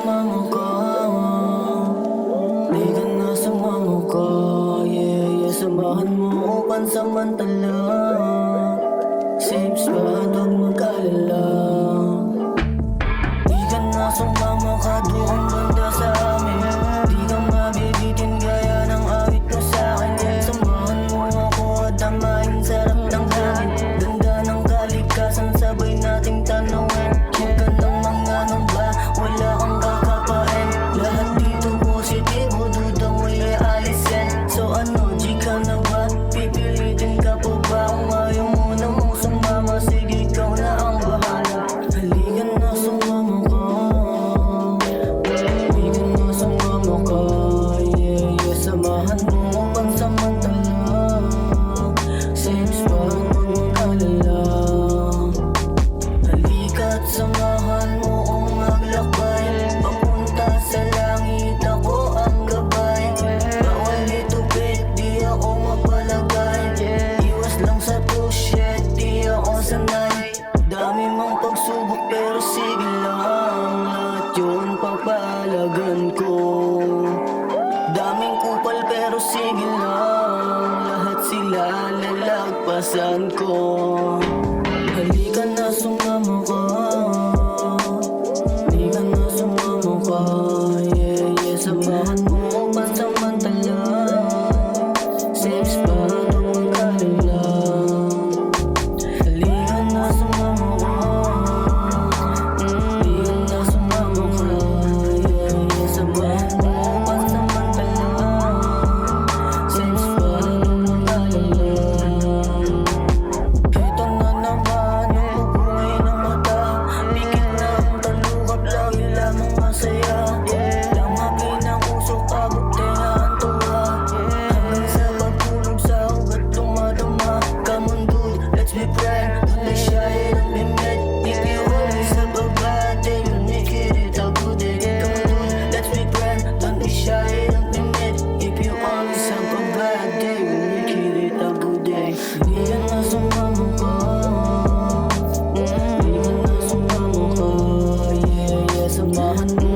sumama ka. Di ka na sumama ka. Yeah, yeah, samahan mo ko pansamantala. Safe spot, huwag mag-alala. Di ka na sumama ka doon banda sa amin. Di ka mabibitin gaya ng awit mo sa'kin. Samahan mo ako at tamahin sarap ng hangin. Ganda ng kalikasan, sabay nating tanawin. Huwag ka nang manganong ba, wala kang kakapain. Lahat dito positibo, duda mo'y aalisin. So ano, di ka na ba? Pipilitin ka po ba? Kung ayaw mo na mong sumama, sige ikaw na ang bahala. Halika na sumama ka. Halika na sumama ka. Yeah, yeah, samahan mo ko pansamantala. Safe spot, huwag mag-alala. Halika't samahan mo kong maglakbay. Papunta sa langit, ako ang gabay. Bawal itupid, di ako mapalagay. Iwas lang sa bullshit, di ako sanay. Dami mong pagsubok pero sige lang. Lahat yun papalagan ko. Daming kupal pero sige lang. Lahat sila lalagpasan ko. Halika na sumama ka. Halika na sumama ka. Yeah, yeah, samahan mo ko pansamantala. Safe spot, huwag mag-alala. Halika na sumama ka. Halika na sumama ka. Yeah, yeah, samahan mo ko pansamantala. Safe spot, huwag mag-alala. Ito na naman ang bubuhay ng mata. Pikit na ang talukap, lagi lamang masaya. Lamagi ng usok, abot tenga ang tuwa. Hanggang sa pagtulog sa ugat dumadama. Come on dude, let's be friends. Don't be shy, don't be mad. If you always have a bad day, you make it a good day. Come on dude, let's be friends. Don't be shy, don't be mad. If you always have a bad day, you make it a good day. Di ka na sumama ka. Di ka na sumama ka. Yeah, yeah, samahan mo